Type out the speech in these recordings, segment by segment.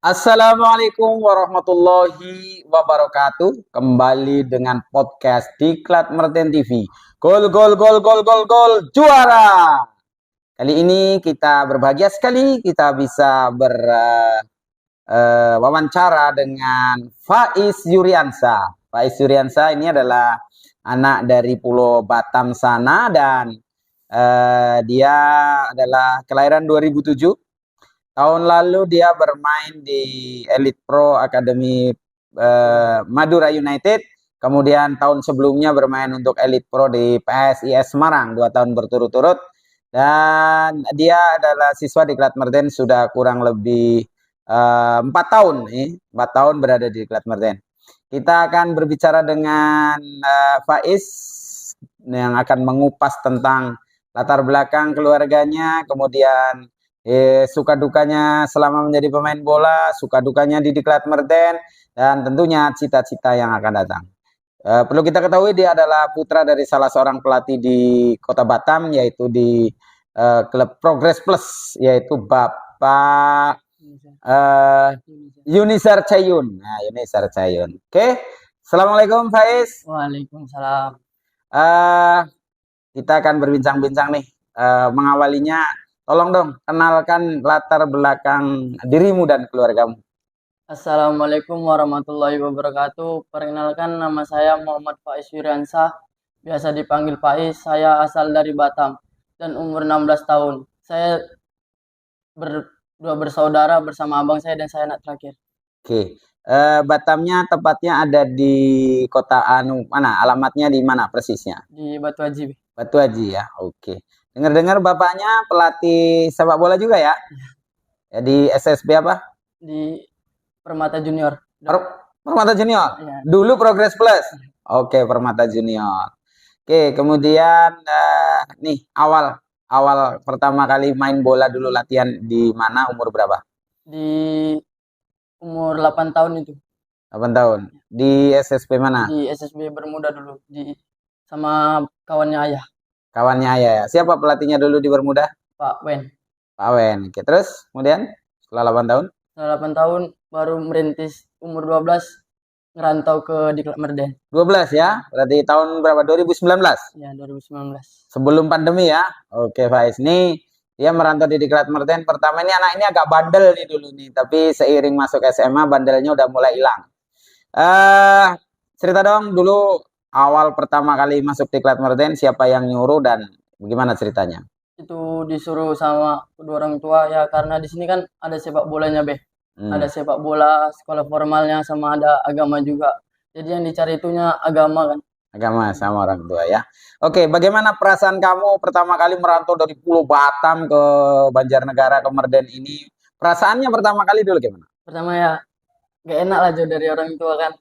Assalamualaikum warahmatullahi wabarakatuh. Kembali dengan podcast Diklat Merten TV. Gol gol gol gol gol gol juara. Kali ini kita berbahagia sekali kita bisa wawancara dengan Faiz Yuriansa. Faiz Yuriansa ini adalah anak dari Pulau Batam sana dan dia adalah kelahiran 2007. Tahun lalu dia bermain di Elite Pro Academy Madura United. Kemudian tahun sebelumnya bermain untuk Elite Pro di PSIS Semarang 2 tahun berturut-turut. Dan dia adalah siswa di Diklat Merten sudah kurang lebih 4 tahun. 4 tahun berada di Diklat Merten. Kita akan berbicara dengan Faiz yang akan mengupas tentang latar belakang keluarganya, kemudian suka dukanya selama menjadi pemain bola, suka dukanya di Diklat Merten, dan tentunya cita-cita yang akan datang. Perlu kita ketahui dia adalah putra dari salah seorang pelatih di Kota Batam, yaitu di klub Progress Plus, yaitu Bapak Yunisar Cayun. Nah, Yunisar Cayun. Oke, Assalamualaikum Faiz. Waalaikumsalam. Kita akan berbincang-bincang nih, mengawalinya. Tolong dong, kenalkan latar belakang dirimu dan keluargamu. Assalamualaikum warahmatullahi wabarakatuh. Perkenalkan, nama saya Muhammad Faiz Yuriansa. Biasa dipanggil Faiz. Saya asal dari Batam dan umur 16 tahun. Saya berdua bersaudara bersama abang saya dan saya anak terakhir. Oke, Batamnya tepatnya ada di kota mana? Alamatnya di mana persisnya? Di Batu Haji. Batu Haji ya, oke. Dengar-dengar bapaknya pelatih sepak bola juga ya? Ya di SSB apa? Di Permata Junior. Permata Junior? Ya. Dulu Progress Plus? Oke, Permata Junior. Oke, kemudian nih awal pertama kali main bola dulu latihan di mana, umur berapa? Di umur 8 tahun itu. 8 tahun. Di SSB mana? Di SSB Bermuda dulu. Sama kawannya ayah. Kawannya ayah ya. Siapa pelatihnya dulu di Bermuda? Pak Wen. Pak Wen. Oke, terus kemudian setelah 8 tahun? Setelah 8 tahun baru merintis umur 12 ngerantau ke Diklat Merten. 12 ya? Berarti tahun berapa? 2019? Ya, 2019. Sebelum pandemi ya? Oke, Faiz. Nih, dia merantau di Diklat Merten. Pertama ini anak ini agak bandel nih dulu nih. Tapi seiring masuk SMA, bandelnya udah mulai hilang. Cerita dong dulu awal pertama kali masuk Diklat Merten, siapa yang nyuruh dan bagaimana ceritanya? Itu disuruh sama kedua orang tua ya, karena di sini kan ada sepak bolanya, Ada sepak bola, sekolah formalnya, sama ada agama juga. Jadi yang dicari itunya agama kan. Agama sama orang tua ya. Oke, bagaimana perasaan kamu pertama kali merantau dari Pulau Batam ke Banjarnegara ke Merten ini? Perasaannya pertama kali dulu gimana? Pertama ya, gak enak lah jauh dari orang tua kan.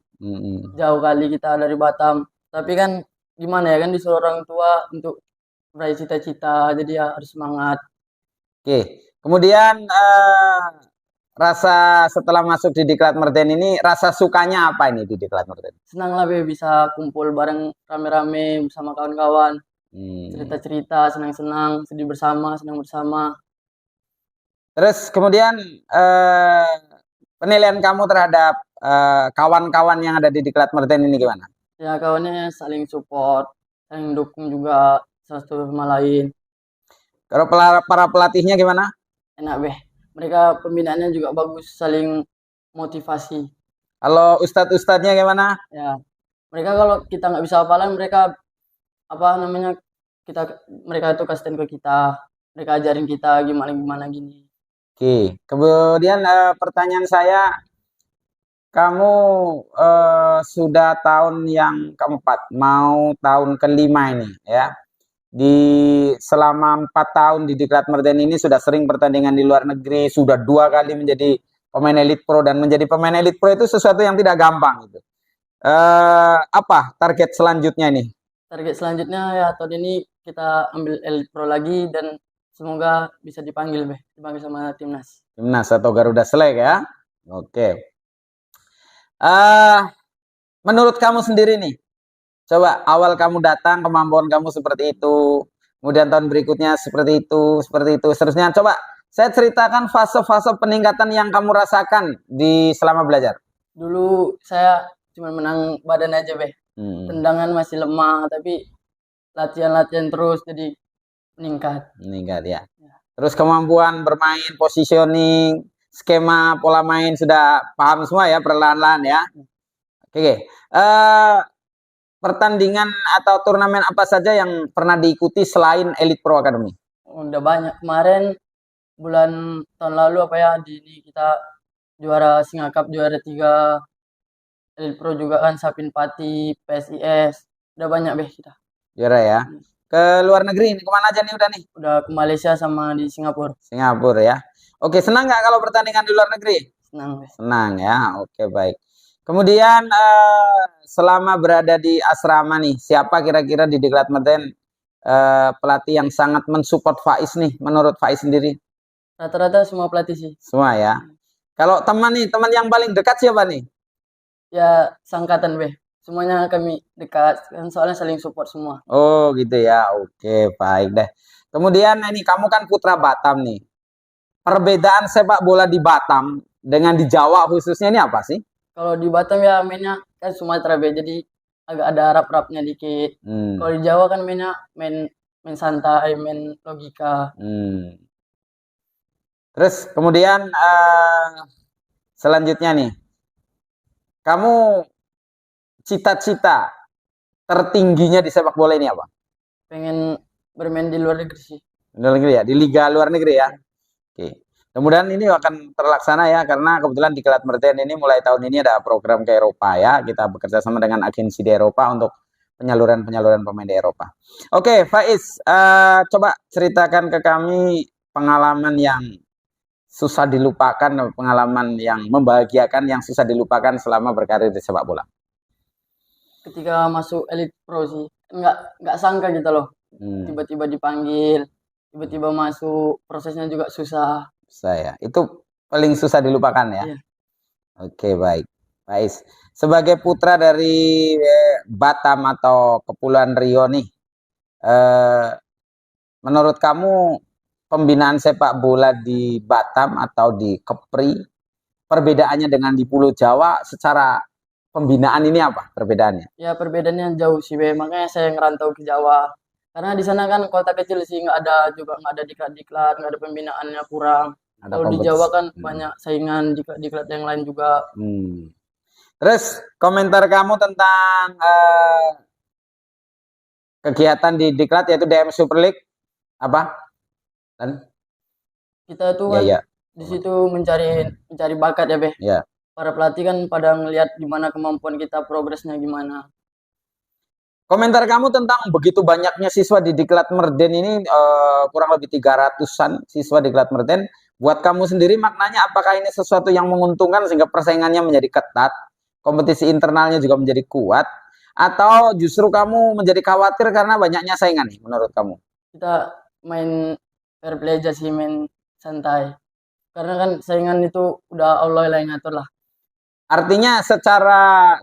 Jauh kali kita dari Batam. Tapi kan gimana ya, kan disuruh orang tua untuk meraih cita-cita, jadi ya harus semangat. Oke, kemudian rasa setelah masuk di Diklat Merten ini, rasa sukanya apa ini di Diklat Merten? Senang lah bisa kumpul bareng rame-rame bersama kawan-kawan. Cerita-cerita, senang-senang, sedih bersama, senang bersama. Terus kemudian penilaian kamu terhadap kawan-kawan yang ada di Diklat Merten ini gimana? Ya, kawannya saling support, saling dukung juga satu sama lain. Kalau para pelatihnya gimana? Enak mereka pembinaannya juga bagus, saling motivasi. Kalau ustadz-ustadznya gimana? Ya, mereka kalau kita nggak bisa hafalan, mereka mereka itu kasih ke kita, mereka ajarin kita gimana gini. Oke, kemudian pertanyaan saya, kamu sudah tahun yang keempat, mau tahun kelima ini ya. Selama 4 tahun di Diklat Merten ini sudah sering pertandingan di luar negeri, sudah 2 kali menjadi pemain Elite Pro, dan menjadi pemain Elite Pro itu sesuatu yang tidak gampang gitu. Apa target selanjutnya ini? Target selanjutnya ya tahun ini kita ambil Elite Pro lagi dan semoga bisa dipanggil sama timnas. Timnas atau Garuda Select ya. Oke. Menurut kamu sendiri nih, coba awal kamu datang kemampuan kamu seperti itu, kemudian tahun berikutnya seperti itu, seterusnya. Coba Saya ceritakan fase-fase peningkatan yang kamu rasakan di selama belajar. Dulu saya cuma menang badan aja, Beh. Tendangan masih lemah, tapi latihan-latihan terus jadi meningkat. Meningkat ya. Terus kemampuan bermain, positioning, skema pola main sudah paham semua ya, perlahan-lahan ya. Oke. Pertandingan atau turnamen apa saja yang pernah diikuti selain Elite Pro Academy? Udah banyak. Kemarin bulan tahun lalu apa ya, di ini kita juara Singa Cup, juara 3. Elite Pro juga kan, Sapin Pati, PSIS. Udah banyak, Beh, kita. Juara ya. Ke luar negeri ini kemana aja nih udah nih? Udah ke Malaysia sama di Singapura. Singapura ya. Oke, senang nggak kalau pertandingan di luar negeri? Senang, Beh. Senang ya. Oke, baik. Kemudian selama berada di asrama nih, siapa kira-kira di Diklat Merten pelatih yang sangat mensupport Faiz nih, menurut Faiz sendiri? Rata-rata semua pelatih sih. Semua ya. Kalau teman nih, teman yang paling dekat siapa nih? Ya, sangkatan, Beh. Semuanya kami dekat, kan soalnya saling support semua. Oh gitu ya. Oke, baik deh. Kemudian ini kamu kan putra Batam nih. Perbedaan sepak bola di Batam dengan di Jawa khususnya ini apa sih? Kalau di Batam ya mainnya kan Sumatera, Beh, jadi agak ada rap-rapnya dikit. Kalau di Jawa kan mainnya main santai, main logika. Terus kemudian selanjutnya nih, kamu cita-cita tertingginya di sepak bola ini apa? Pengen bermain di luar negeri sih. Di luar negeri ya, di liga luar negeri ya. Oke. Mudah-mudahan ini akan terlaksana ya, karena kebetulan di Diklat Merten ini mulai tahun ini ada program ke Eropa ya. Kita bekerja sama dengan agensi di Eropa untuk penyaluran pemain di Eropa. Oke, Faiz, coba ceritakan ke kami pengalaman yang susah dilupakan, pengalaman yang membahagiakan, yang susah dilupakan selama berkarir di sepak bola. Ketika masuk Elite Pro sih, nggak sangka gitu loh. Tiba-tiba dipanggil, tiba-tiba masuk, prosesnya juga susah. Saya itu paling susah dilupakan ya. Iya. Oke, baik. Faiz, sebagai putra dari Batam atau Kepulauan Riau nih, menurut kamu pembinaan sepak bola di Batam atau di Kepri, perbedaannya dengan di Pulau Jawa secara pembinaan ini apa perbedaannya? Ya perbedaannya jauh sih, Be. Makanya saya ngerantau ke Jawa. Karena di sana kan kota kecil sih, nggak ada diklat-diklat, nggak ada pembinaannya kurang. Kalau di Jawa kan banyak saingan diklat-diklat yang lain juga. Terus komentar kamu tentang kegiatan di diklat yaitu DM Super League apa? Dan kita tuh kan di situ mencari bakat ya, Beh. Ya. Para pelatih kan pada ngelihat gimana kemampuan kita, progresnya gimana. Komentar kamu tentang begitu banyaknya siswa di Diklat Merten ini, kurang lebih 300-an siswa di Diklat Merten. Buat kamu sendiri maknanya apakah ini sesuatu yang menguntungkan sehingga persaingannya menjadi ketat, kompetisi internalnya juga menjadi kuat, atau justru kamu menjadi khawatir karena banyaknya saingan nih menurut kamu? Kita main fair play aja sih, main santai. Karena kan saingan itu udah Allah yang ngatur lah. Artinya secara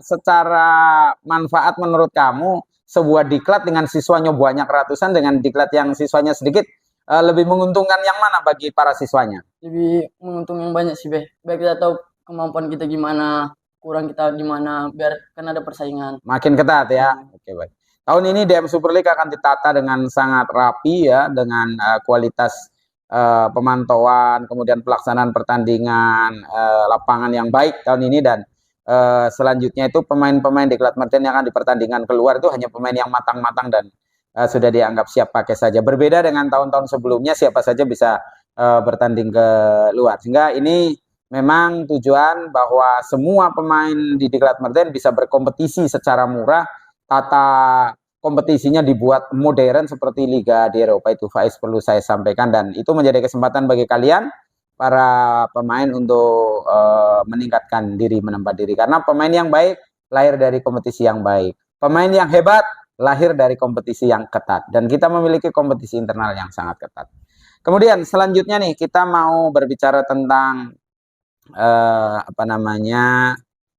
manfaat menurut kamu, sebuah diklat dengan siswanya banyak ratusan dengan diklat yang siswanya sedikit, lebih menguntungkan yang mana bagi para siswanya? Lebih menguntungkan yang banyak sih, Beh. Biar kita tahu kemampuan kita gimana, kurang kita gimana, biar kan ada persaingan. Makin ketat ya. Oke, baik. Tahun ini DM Super League akan ditata dengan sangat rapi ya, dengan kualitas pemantauan, kemudian pelaksanaan pertandingan, lapangan yang baik tahun ini, dan selanjutnya itu pemain-pemain Diklat Merten yang akan dipertandingan keluar itu hanya pemain yang matang-matang dan sudah dianggap siap pakai saja. Berbeda dengan tahun-tahun sebelumnya, siapa saja bisa bertanding ke luar. Sehingga ini memang tujuan bahwa semua pemain di Diklat Merten bisa berkompetisi secara murah. Tata kompetisinya dibuat modern seperti Liga di Eropa itu, Faiz, perlu saya sampaikan, dan itu menjadi kesempatan bagi kalian para pemain untuk meningkatkan diri, menempa diri, karena pemain yang baik lahir dari kompetisi yang baik, pemain yang hebat lahir dari kompetisi yang ketat, dan kita memiliki kompetisi internal yang sangat ketat. Kemudian selanjutnya nih kita mau berbicara tentang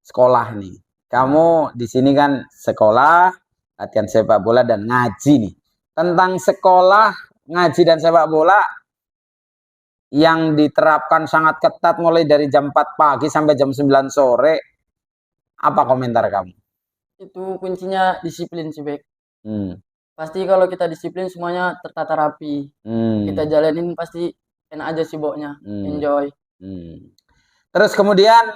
sekolah nih. Kamu di sini kan sekolah, latihan sepak bola dan ngaji nih. Tentang sekolah, ngaji dan sepak bola, yang diterapkan sangat ketat mulai dari jam 4 pagi sampai jam 9 sore. Apa komentar kamu? Itu kuncinya disiplin sih, Bek. Hmm. Pasti kalau kita disiplin semuanya tertata rapi. Kita Hmm. jalanin pasti enak aja sih boknya. Hmm. Enjoy. Hmm. Terus kemudian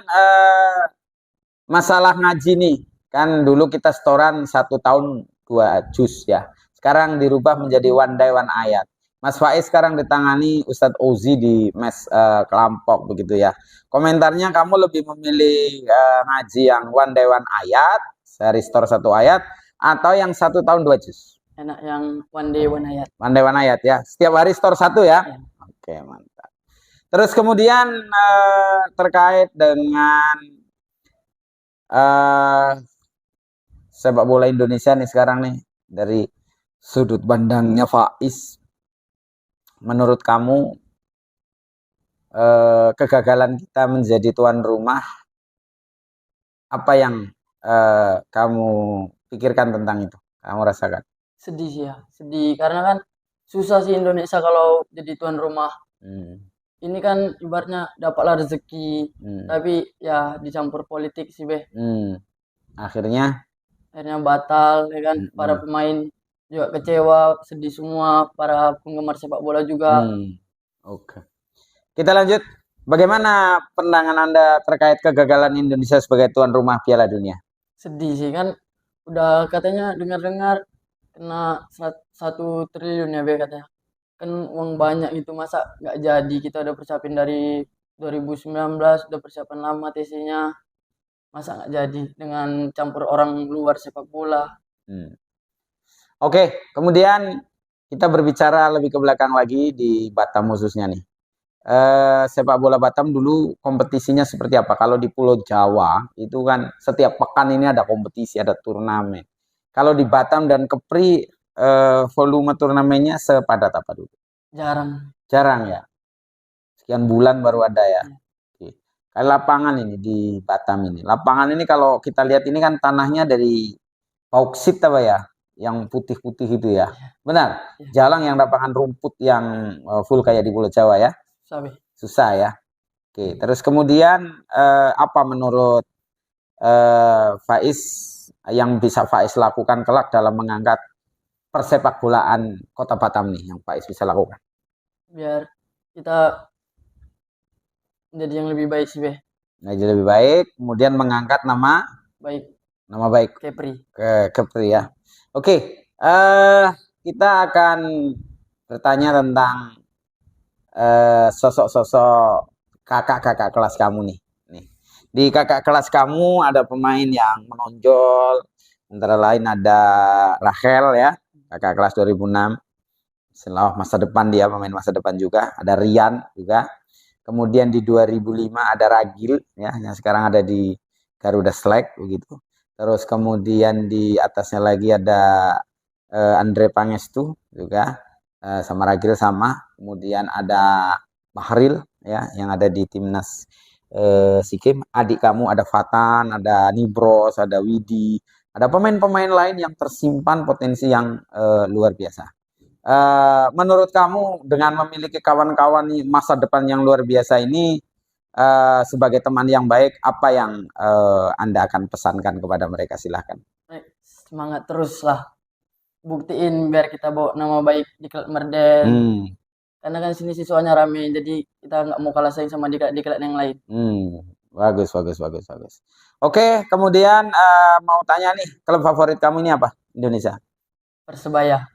masalah ngaji nih, kan dulu kita setoran 1 tahun 2 juz ya. Sekarang dirubah menjadi one day one ayat. Mas Faiz sekarang ditangani Ustadz Ozi di mes Kelampok begitu ya. Komentarnya kamu lebih memilih ngaji yang one day one ayat, sehari setor 1 ayat, atau yang 1 tahun 2 juz? Enak yang one day one ayat. One day one ayat ya. Setiap hari setor 1 ya. Ya. Oke, mantap. Terus kemudian terkait dengan sepak bola Indonesia nih sekarang nih, dari sudut pandangnya Faiz, menurut kamu kegagalan kita menjadi tuan rumah, apa yang kamu pikirkan tentang itu, kamu rasakan? Sedih sih ya, sedih karena kan susah sih Indonesia kalau jadi tuan rumah. Ini kan ibaratnya dapatlah rezeki, tapi ya dicampur politik sih, Beh. Akhirnya Batal ya kan, para pemain juga kecewa, sedih semua, para penggemar sepak bola juga. Oke. Kita lanjut. Bagaimana pandangan Anda terkait kegagalan Indonesia sebagai tuan rumah Piala Dunia? Sedih sih kan, udah katanya dengar-dengar kena 1 triliun ya, Beh, katanya. Kan uang banyak itu, masa nggak jadi. Kita udah persiapin dari 2019, udah persiapan lama TC-nya, masa nggak jadi dengan campur orang luar sepak bola. Oke, kemudian kita berbicara lebih ke belakang lagi di Batam khususnya nih. Sepak bola Batam dulu kompetisinya seperti apa? Kalau di Pulau Jawa itu kan setiap pekan ini ada kompetisi, ada turnamen. Kalau di Batam dan Kepri volume turnamennya sepadat apa dulu? Jarang ya. Sekian bulan baru ada ya. Oke. Kayak lapangan ini di Batam ini. Lapangan ini kalau kita lihat ini kan tanahnya dari bauksit apa ya? Yang putih-putih itu ya. Benar. Jarang yang lapangan rumput yang full kayak di Pulau Jawa ya. Susah ya. Oke, terus kemudian apa menurut Faiz yang bisa Faiz lakukan kelak dalam mengangkat persepak bolaan Kota Batam nih, yang Faiz bisa lakukan? Biar kita menjadi yang lebih baik sih, Beh. Menjadi lebih baik, kemudian mengangkat nama baik Kepri ya. Oke, kita akan bertanya tentang sosok-sosok kakak-kakak kelas kamu nih. Di kakak kelas kamu ada pemain yang menonjol, antara lain ada Rachel ya, kakak kelas 2006. Selalu masa depan, dia pemain masa depan juga. Ada Rian juga. Kemudian di 2005 ada Ragil ya, yang sekarang ada di Garuda Select begitu. Terus kemudian di atasnya lagi ada Andre Pangestu juga, sama Ragil sama. Kemudian ada Bahril ya, yang ada di timnas Sikim. Adik kamu ada Fatan, ada Nibros, ada Widi, ada pemain-pemain lain yang tersimpan potensi yang luar biasa. Menurut kamu dengan memiliki kawan-kawan masa depan yang luar biasa ini, sebagai teman yang baik, apa yang Anda akan pesankan kepada mereka? Silahkan. Semangat terus lah, buktiin biar kita bawa nama baik di klub Merden. Karena kan sini siswanya rame, jadi kita nggak mau kalah saing sama diklat yang lain. Bagus. Oke, kemudian mau tanya nih, klub favorit kamu ini apa? Indonesia? Persebaya.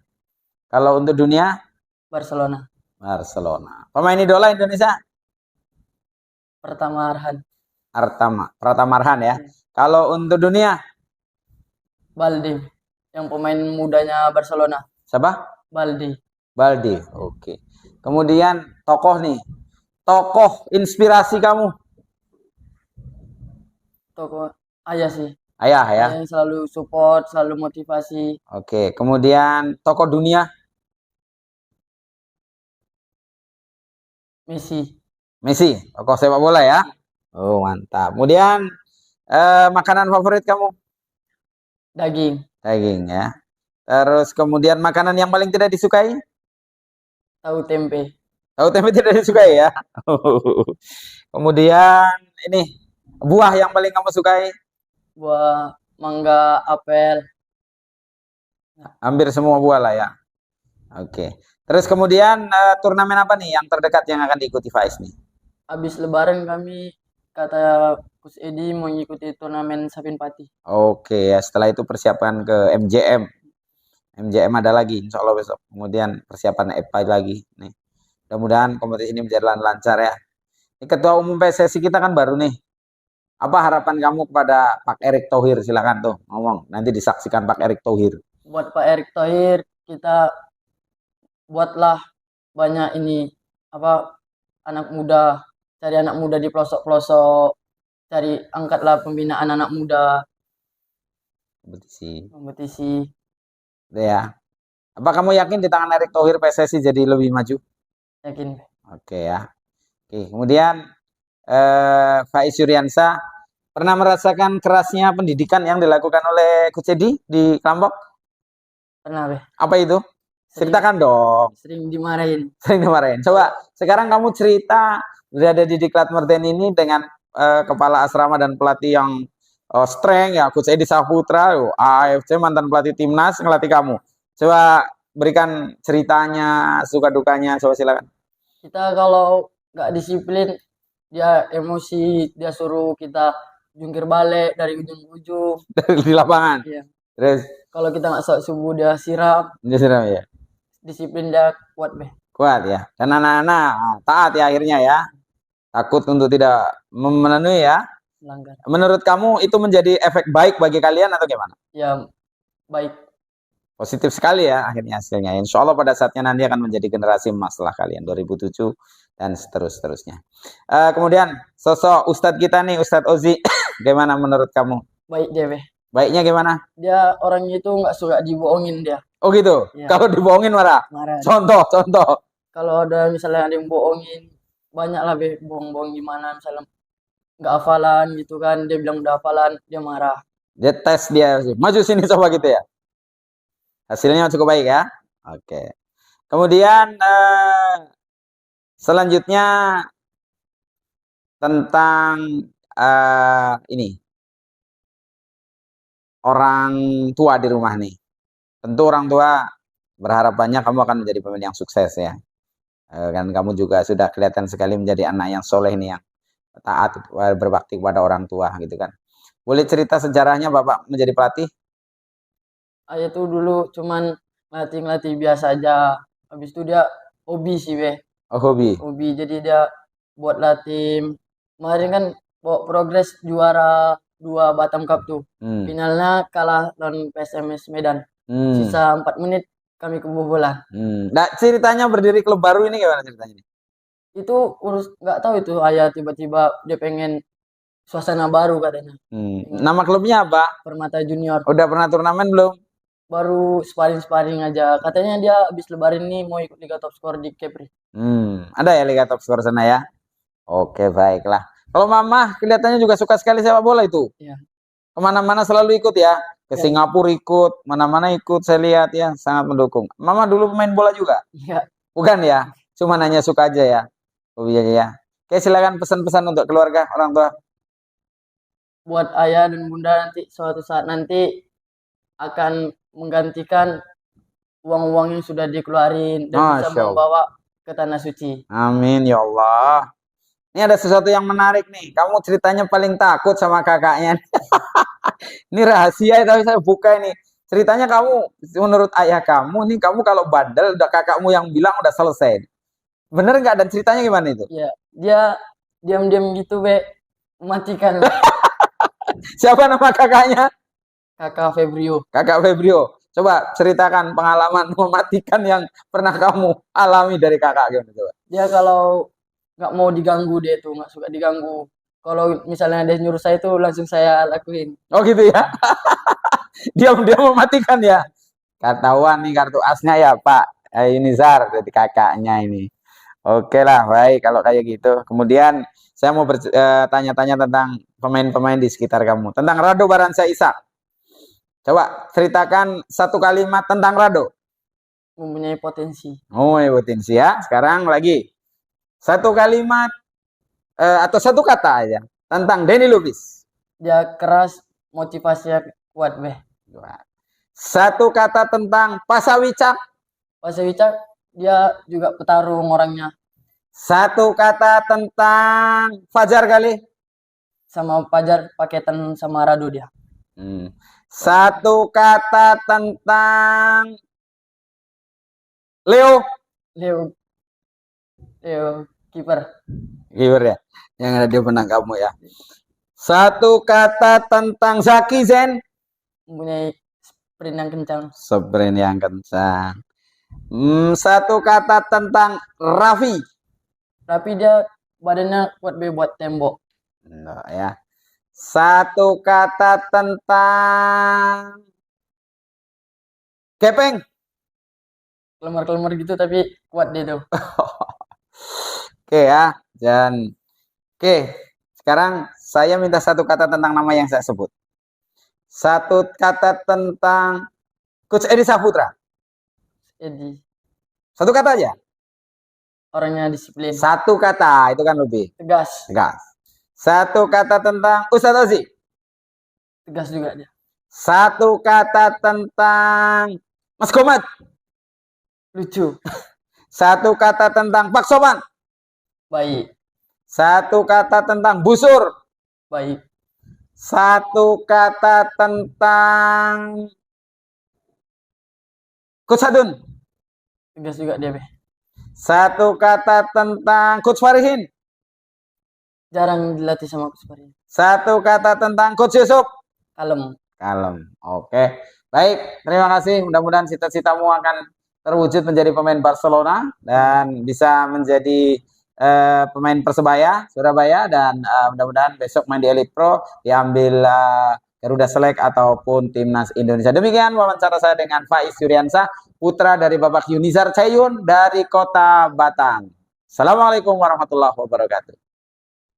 Kalau untuk dunia? Barcelona. Pemain idola Indonesia? Pratama Arhan ya. Kalau untuk dunia? Balde, yang pemain mudanya Barcelona. Siapa? Balde. Oke. Kemudian tokoh nih, tokoh inspirasi kamu? Tokoh ayah sih. Ayah ya. Yang selalu support, selalu motivasi. Oke. Kemudian tokoh dunia? Messi, tokoh sepak bola ya. Oh, mantap. Kemudian makanan favorit kamu? Daging ya. Terus kemudian makanan yang paling tidak disukai? Tahu Tahu tempe tidak disukai ya. Kemudian ini buah yang paling kamu sukai? Buah mangga, apel. Hampir semua buah lah ya. Oke. Terus kemudian turnamen apa nih yang terdekat yang akan diikuti Faiz nih? Habis lebaran kami kata Coach Edi mau mengikuti turnamen Sapin Pati. Oke ya, setelah itu persiapan ke MJM. MJM ada lagi, insya Allah besok. Kemudian persiapan EPA lagi. Nih, mudah-mudahan kompetisi ini berjalan lancar ya. Ini Ketua Umum PSSI kita kan baru nih. Apa harapan kamu kepada Pak Erick Thohir? Silakan tuh ngomong. Nanti disaksikan Pak Erick Thohir. Buat Pak Erick Thohir, kita buatlah banyak ini apa anak muda, cari anak muda di pelosok-pelosok, cari angkatlah pembinaan anak muda Kompetisi. kompetisi. Udah ya. Apa kamu yakin di tangan Erick Thohir PSSI jadi lebih maju? Yakin. Oke ya. Oke, kemudian Faiz Yuriansyah pernah merasakan kerasnya pendidikan yang dilakukan oleh Coach Edi di kelompok? Pernah, Beh. Apa itu? Ceritakan dong. Sering dimarahin. Sering dimarahin. Coba sekarang kamu cerita berada di Diklat Merten ini dengan kepala asrama dan pelatih yang strength ya, Coach Edi Saputra, AFC mantan pelatih timnas ngelatih kamu. Coba berikan ceritanya, suka dukanya, coba silakan. Kita kalau nggak disiplin, dia emosi, dia suruh kita jungkir balik dari ujung ke ujung. Di lapangan. Iya. Terus Kalau kita nggak sholat subuh, dia siram. dia siram ya. Disiplin dia kuat, Beh. Kuat ya. Dan anak-anak taat ya akhirnya ya. Takut untuk tidak memenuhi ya. Melanggar. Menurut kamu itu menjadi efek baik bagi kalian atau gimana? Ya, baik. Positif sekali ya akhirnya hasilnya. Insya Allah pada saatnya nanti akan menjadi generasi emas lah kalian 2007 dan seterusnya. Kemudian sosok Ustadz kita nih, Ustadz Ozi, gimana menurut kamu? Baik dia, Beh. Baiknya gimana? Dia orangnya itu nggak suka dibohongin dia. Oh gitu. Iya. Kalau dibohongin marah. Marah. Contoh. Kalau ada misalnya ada yang bohongin, banyak lah, Beh, bohong-bohong gimana misalnya nggak hafalan gitu kan, dia bilang udah hafalan, dia marah. Dia tes dia, maju sini coba gitu ya. Hasilnya cukup baik ya. Oke. Kemudian selanjutnya tentang ini orang tua di rumah nih. Tentu orang tua berharap banyak kamu akan menjadi pemimpin yang sukses ya. Kan kamu juga sudah kelihatan sekali menjadi anak yang soleh nih, yang taat berbakti kepada orang tua gitu kan. Boleh cerita sejarahnya Bapak menjadi pelatih? Ayah tuh dulu cuman ngelatih biasa aja. Habis itu dia hobi sih, Beh. Oh, hobi. Hobi, jadi dia buatlah tim. Kemarin kan bawa progres juara 2 Batam Cup tuh. Finalnya kalah lawan PSMS Medan. Sisa 4 menit kami kebobolan. Nah, ceritanya berdiri klub baru ini gimana ceritanya? Itu nggak tahu itu ayah tiba-tiba dia pengen suasana baru katanya. Nama klubnya apa? Permata Junior. Udah pernah turnamen belum? Baru sparring aja. Katanya dia habis lebaran ini mau ikut Liga Top Skor di Kepri. Ada ya Liga Top Skor sana ya? Oke, baiklah. Kalau Mama kelihatannya juga suka sekali sepak bola itu. Iya. Kemana-mana selalu ikut ya. Ke Ya. Singapura ikut, mana-mana ikut, saya lihat ya, sangat mendukung. Mama dulu pemain bola juga? Iya. Bukan ya? Cuma nanya suka aja ya? Hobi aja ya? Oke, silakan pesan-pesan untuk keluarga, orang tua. Buat ayah dan bunda nanti suatu saat nanti akan menggantikan uang-uang yang sudah dikeluarin dan bisa Masya Allah. membawa ke tanah suci. Amin ya Allah. Ini ada sesuatu yang menarik nih. Kamu ceritanya paling takut sama kakaknya. Ini rahasia tapi saya buka ini. Ceritanya kamu, menurut ayah kamu nih, kamu kalau bandel udah kakakmu yang bilang udah selesai. Bener nggak? Dan ceritanya gimana itu? Ya, dia diam-diam gitu, Be, mematikan. Siapa nama kakaknya? Kakak Febrio. Kakak Febrio. Coba ceritakan pengalaman mematikan yang pernah kamu alami dari kakak gimana coba. Dia kalau nggak mau diganggu, dia tuh nggak suka diganggu. Kalau misalnya dia nyuruh saya tuh langsung saya lakuin. Oh gitu ya. Dia mematikan ya. Ketahuan nih kartu asnya ya Pak. Ini Zar dari kakaknya ini. Oke lah, baik kalau kayak gitu. Kemudian saya mau tanya-tanya tentang pemain-pemain di sekitar kamu. Tentang Rado Baransyah Ishak. Coba ceritakan satu kalimat tentang Rado. Mempunyai potensi. Oh, potensi ya. Sekarang lagi. Satu kalimat atau satu kata aja tentang Denny Lubis. Dia keras, motivasinya kuat beh. Satu kata tentang Pasawicak. Pasewicak dia juga petarung orangnya. Satu kata tentang Fajar Galih. Sama Fajar paketan sama Rado dia. Satu kata tentang Leo. Leo kiper. Kiper ya. Yang ada dia menang kamu ya. Satu kata tentang Zaki Zen. Mempunyai sprint yang kencang. Sprint yang kencang. Satu kata tentang Raffi. Tapi dia badannya kuat be buat tembok. Nah, ya. Satu kata tentang Gepeng. Kelemar-kelemar gitu tapi kuat dia tuh. Oke ya. Dan oke, sekarang saya minta satu kata tentang nama yang saya sebut. Satu kata tentang Coach Edi Saputra. Edi. Satu kata aja. Orangnya disiplin. Satu kata, itu kan lebih Tegas. tegas. Satu kata tentang Ustadz Ozi. Tegas juga dia. Satu kata tentang Mas Komad. Lucu. Satu kata tentang Pak Soban. Baik. Satu kata tentang Busur. Baik. Satu kata tentang Coach Hadun. Tegas juga dia be. Satu kata tentang Coach Farihin. Jarang dilatih sama Coach Farihin. Satu kata tentang Coach Yusuf. Kalem. Kalem. Oke. Baik, terima kasih. Mudah-mudahan cita-citamu akan terwujud menjadi pemain Barcelona dan bisa menjadi pemain Persebaya Surabaya, dan mudah-mudahan besok main di Elite Pro diambil Garuda Select ataupun Timnas Indonesia. Demikian wawancara saya dengan Faiz Yuriansah, putra dari Bapak Yunizar Cayun dari Kota Batang. Assalamualaikum warahmatullahi wabarakatuh.